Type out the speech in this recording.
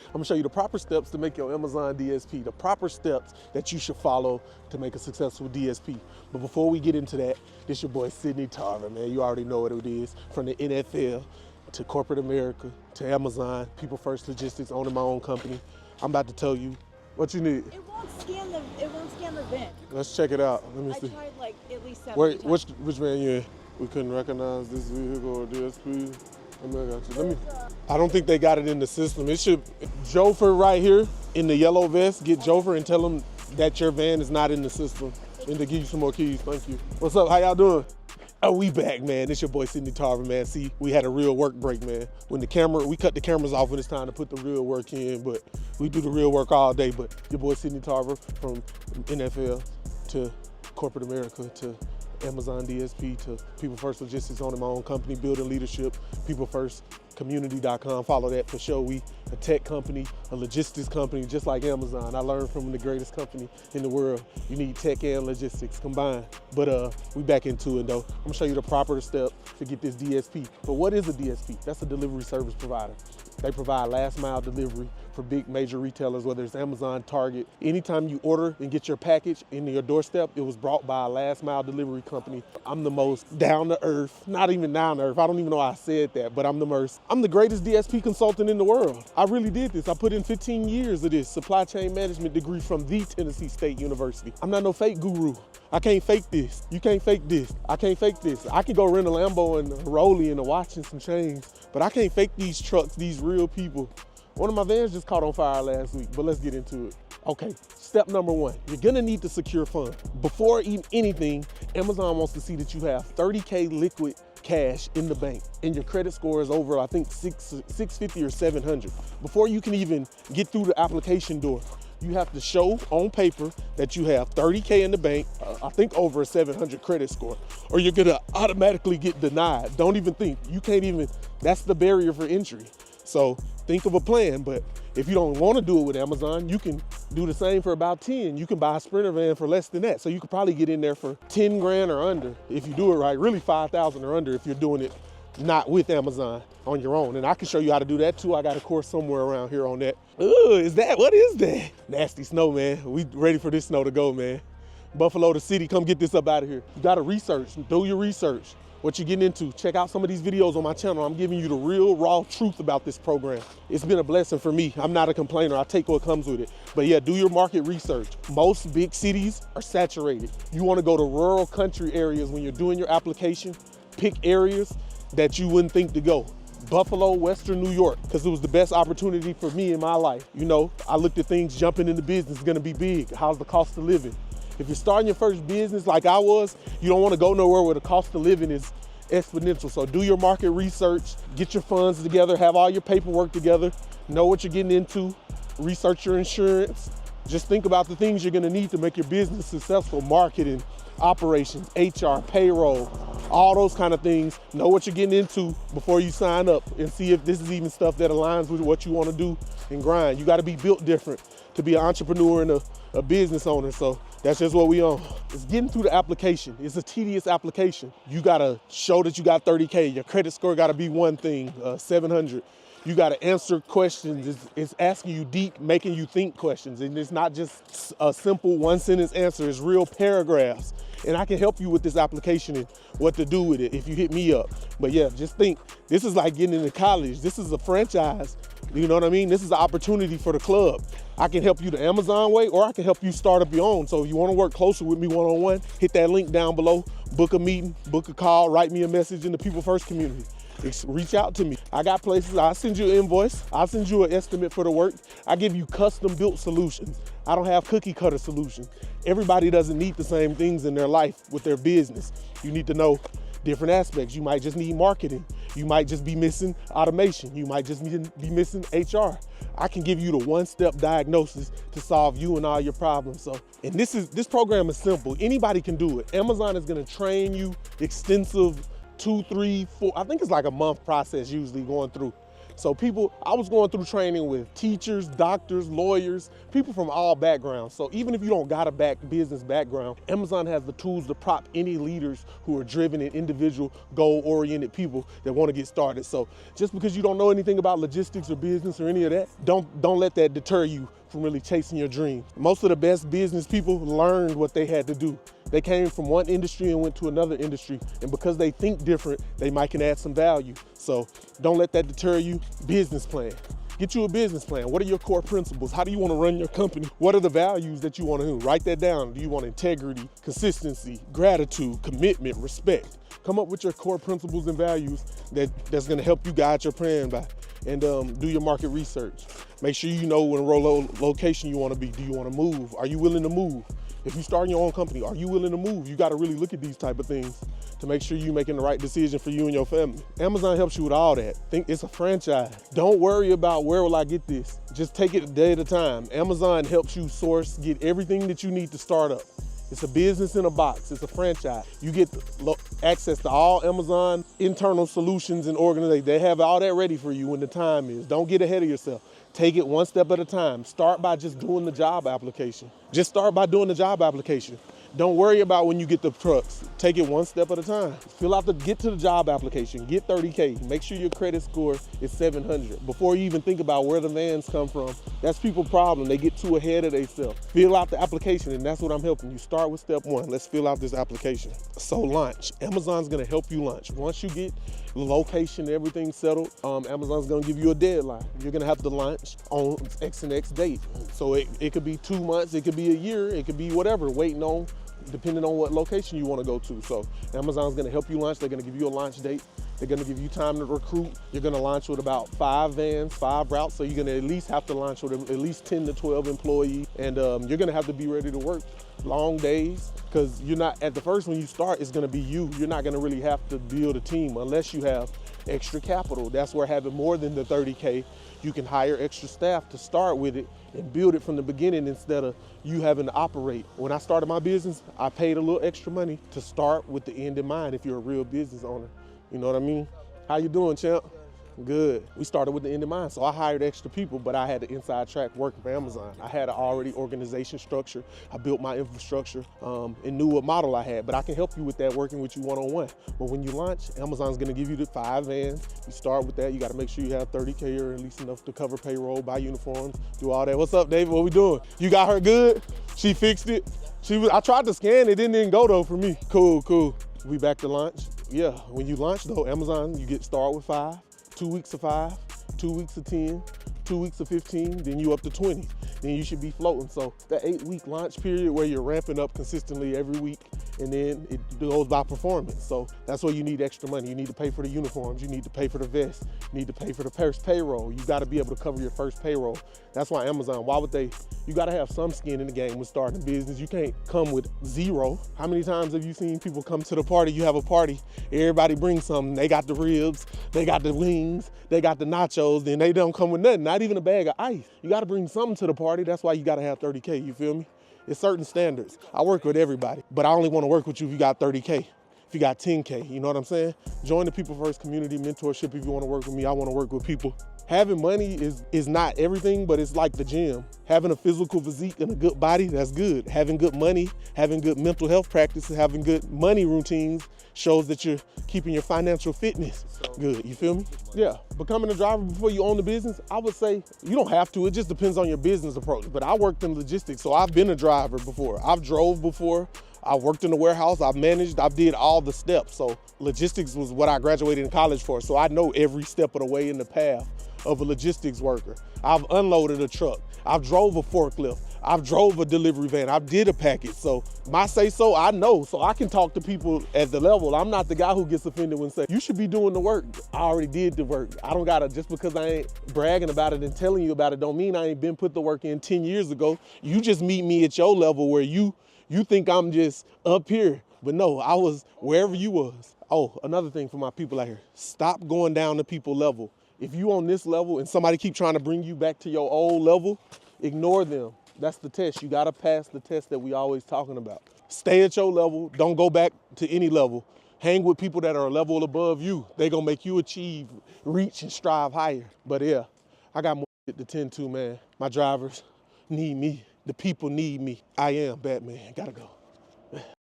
I'm gonna show you the proper steps to make your Amazon DSP, the proper steps that you should follow to make a successful DSP. But before we get into that, this your boy Sidney Tarver, man. You already know what it is, from the NFL to corporate America to Amazon, People First Logistics, owning my own company. I'm about to tell you what you need. It won't scan the VIN. Let's check it out. Let me see. I tried like at least 7 Wait, times. which van you in? We couldn't recognize this vehicle or DSP. I don't think they got it in the system. It should, Jofer right here in the yellow vest, get Jofer and tell him that your van is not in the system and to give you some more keys. Thank you. What's up, how y'all doing? Oh, we back, man. It's your boy Sidney Tarver, man. See, we had a real work break, man. We cut the cameras off when it's time to put the real work in, but we do the real work all day. But your boy Sidney Tarver, from NFL to corporate America to Amazon DSP to People First Logistics, owning my own company, building leadership, peoplefirstcommunity.com. Follow that for sure. We a tech company, a logistics company, just like Amazon. I learned from the greatest company in the world. You need tech and logistics combined. But we back into it though. I'm gonna show you the proper steps to get this DSP. But what is a DSP? That's a delivery service provider. They provide last mile delivery for big major retailers, whether it's Amazon, Target. Anytime you order and get your package into your doorstep, it was brought by a last mile delivery company. I'm the most down to earth, not even down to earth. I don't even know why I said that, but I'm the greatest DSP consultant in the world. I really did this. I put in 15 years of this supply chain management degree from the Tennessee State University. I'm not no fake guru. I can't fake this. You can't fake this. I can't fake this. I can go rent a Lambo and a Rollie and a watch and some chains, but I can't fake these trucks, these real people. One of my vans just caught on fire last week, but let's get into it. Okay, step number one, you're gonna need to secure funds. Before even anything, Amazon wants to see that you have 30K liquid cash in the bank and your credit score is over, I think 650 or 700. Before you can even get through the application door, you have to show on paper that you have 30K in the bank, I think over a 700 credit score, or you're gonna automatically get denied. Don't even think, that's the barrier for entry. So think of a plan, but if you don't wanna do it with Amazon, you can do the same for about 10. You can buy a Sprinter van for less than that. So you could probably get in there for 10 grand or under if you do it right, really 5,000 or under if you're doing it not with Amazon, on your own. And I can show you how to do that too. I got a course somewhere around here on that. What is that? Nasty snow, man. We ready for this snow to go, man. Buffalo, the city, come get this up out of here. You gotta research, do your research. What you're getting into, check out some of these videos on my channel. I'm giving you the real raw truth about this program. It's been a blessing for me. I'm not a complainer, I take what comes with it. But yeah, do your market research. Most big cities are saturated. You wanna go to rural country areas when you're doing your application, pick areas that you wouldn't think to go. Buffalo, Western New York, because it was the best opportunity for me in my life. You know, I looked at things, jumping into business is gonna be big. How's the cost of living? If you're starting your first business like I was, you don't want to go nowhere where the cost of living is exponential. So do your market research, get your funds together, have all your paperwork together, know what you're getting into, research your insurance. Just think about the things you're gonna need to make your business successful: marketing, operations, HR, payroll, all those kind of things. Know what you're getting into before you sign up and see if this is even stuff that aligns with what you want to do and grind. You got to be built different to be an entrepreneur and a business owner. So that's just what we on. It's getting through the application. It's a tedious application. You got to show that you got 30K. Your credit score got to be one thing, 700. You got to answer questions. It's asking you deep, making you think questions. And it's not just a simple one sentence answer. It's real paragraphs. And I can help you with this application and what to do with it if you hit me up. But yeah, just think, this is like getting into college. This is a franchise. You know what I mean? This is an opportunity for the club. I can help you the Amazon way, or I can help you start up your own. So if you want to work closer with me one-on-one, hit that link down below, book a meeting, book a call, write me a message in the People First community. Reach out to me. I got places, I'll send you an invoice, I'll send you an estimate for the work. I give you custom built solutions. I don't have cookie cutter solutions. Everybody doesn't need the same things in their life with their business. You need to know different aspects. You might just need marketing. You might just be missing automation. You might just be missing HR. I can give you the one-step diagnosis to solve you and all your problems. So, and this program is simple. Anybody can do it. Amazon is gonna train you extensive 2, 3, 4, I think it's like a month process usually going through So people, I was going through training with teachers, doctors, lawyers, people from all backgrounds. So even if you don't got a business background, Amazon has the tools to prop any leaders who are driven and individual goal-oriented people that want to get started. So just because you don't know anything about logistics or business or any of that, don't let that deter you from really chasing your dream. Most of the best business people learned what they had to do. They came from one industry and went to another industry, and because they think different, they might can add some value. So don't let that deter you. Business plan. Get you a business plan. What are your core principles? How do you want to run your company? What are the values that you want to do? Write that down. Do you want integrity, consistency, gratitude, commitment, respect? Come up with your core principles and values that's going to help you guide your plan by. And do your market research. Make sure you know what location you want to be. Do you want to move? Are you willing to move? If you start your own company, are you willing to move? You got to really look at these type of things to make sure you're making the right decision for you and your family. Amazon helps you with all that. Think it's a franchise. Don't worry about where will I get this. Just take it a day at a time. Amazon helps you source, get everything that you need to start up. It's a business in a box. It's a franchise. You get access to all Amazon internal solutions and organizations. They have all that ready for you when the time is. Don't get ahead of yourself. Take it one step at a time. Start by just doing the job application. Just start by doing the job application. Don't worry about when you get the trucks. Take it one step at a time. Get to the job application, get 30K. Make sure your credit score is 700 before you even think about where the vans come from. That's people's problem. They get too ahead of themselves. Fill out the application, and that's what I'm helping you. Start with step one. Let's fill out this application. So launch. Amazon's gonna help you launch. Once you get the location, everything settled, Amazon's gonna give you a deadline. You're gonna have to launch on X and X date. So it could be 2 months, it could be a year, it could be whatever, waiting on, depending on what location you want to go to. So Amazon's going to help you launch. They're going to give you a launch date. They're going to give you time to recruit. You're going to launch with about 5 vans, 5 routes. So you're going to at least have to launch with at least 10 to 12 employees. And you're going to have to be ready to work long days, because you're not, at the first when you start, it's going to be you. You're not going to really have to build a team unless you have extra capital. That's where having more than the 30K, you can hire extra staff to start with it and build it from the beginning instead of you having to operate. When I started my business, I paid a little extra money to start with the end in mind if you're a real business owner. You know what I mean? How you doing, champ? Good. We started with the end in mind, so I hired extra people, but I had the inside track working for Amazon. I had an already organization structure. I built my infrastructure and knew what model I had, but I can help you with that working with you one-on-one. But when you launch, Amazon's gonna give you the 5 vans. You start with that. You gotta make sure you have 30K or at least enough to cover payroll, buy uniforms, do all that. What's up, David? What we doing? You got her good? She fixed it? I tried to scan it, didn't go though for me. Cool. We back to launch. Yeah, when you launch though, Amazon, you get started with 5. 2 weeks of 5, 2 weeks of 10, 2 weeks of 15, then you up to 20. Then you should be floating. So that 8-week launch period where you're ramping up consistently every week, and then it goes by performance. So that's where you need extra money. You need to pay for the uniforms, you need to pay for the vest, you need to pay for the first payroll. You gotta be able to cover your first payroll. That's why Amazon, you gotta have some skin in the game with starting a business. You can't come with 0. How many times have you seen people come to the party? You have a party, everybody brings something. They got the ribs, they got the wings, they got the nachos, then they don't come with nothing, not even a bag of ice. You gotta bring something to the party. That's why you gotta have 30K, you feel me? It's certain standards. I work with everybody, but I only wanna work with you if you got 30K. If you got 10K, you know what I'm saying? Join the People First Community Mentorship if you wanna work with me. I wanna work with people. Having money is not everything, but it's like the gym. Having a physical physique and a good body, that's good. Having good money, having good mental health practices, having good money routines shows that you're keeping your financial fitness good, you feel me? Yeah, becoming a driver before you own the business, I would say you don't have to, it just depends on your business approach. But I worked in logistics, so I've been a driver before. I've drove before. I worked in the warehouse, I've managed, I did all the steps. So logistics was what I graduated in college for. So I know every step of the way in the path of a logistics worker. I've unloaded a truck. I've drove a forklift. I've drove a delivery van. I did a package. So my say so, I know. So I can talk to people at the level. I'm not the guy who gets offended when say, you should be doing the work. I already did the work. I don't gotta, just because I ain't bragging about it and telling you about it don't mean I ain't been put the work in 10 years ago. You just meet me at your level where you think I'm just up here. But no, I was wherever you was. Oh, another thing for my people out here, stop going down to people level. If you on this level and somebody keep trying to bring you back to your old level, ignore them. That's the test. You gotta pass the test that we always talking about. Stay at your level, don't go back to any level. Hang with people that are a level above you. They gonna make you achieve, reach, and strive higher. But yeah, I got more shit to tend to, man. My drivers need me. The people need me. I am Batman. Gotta go.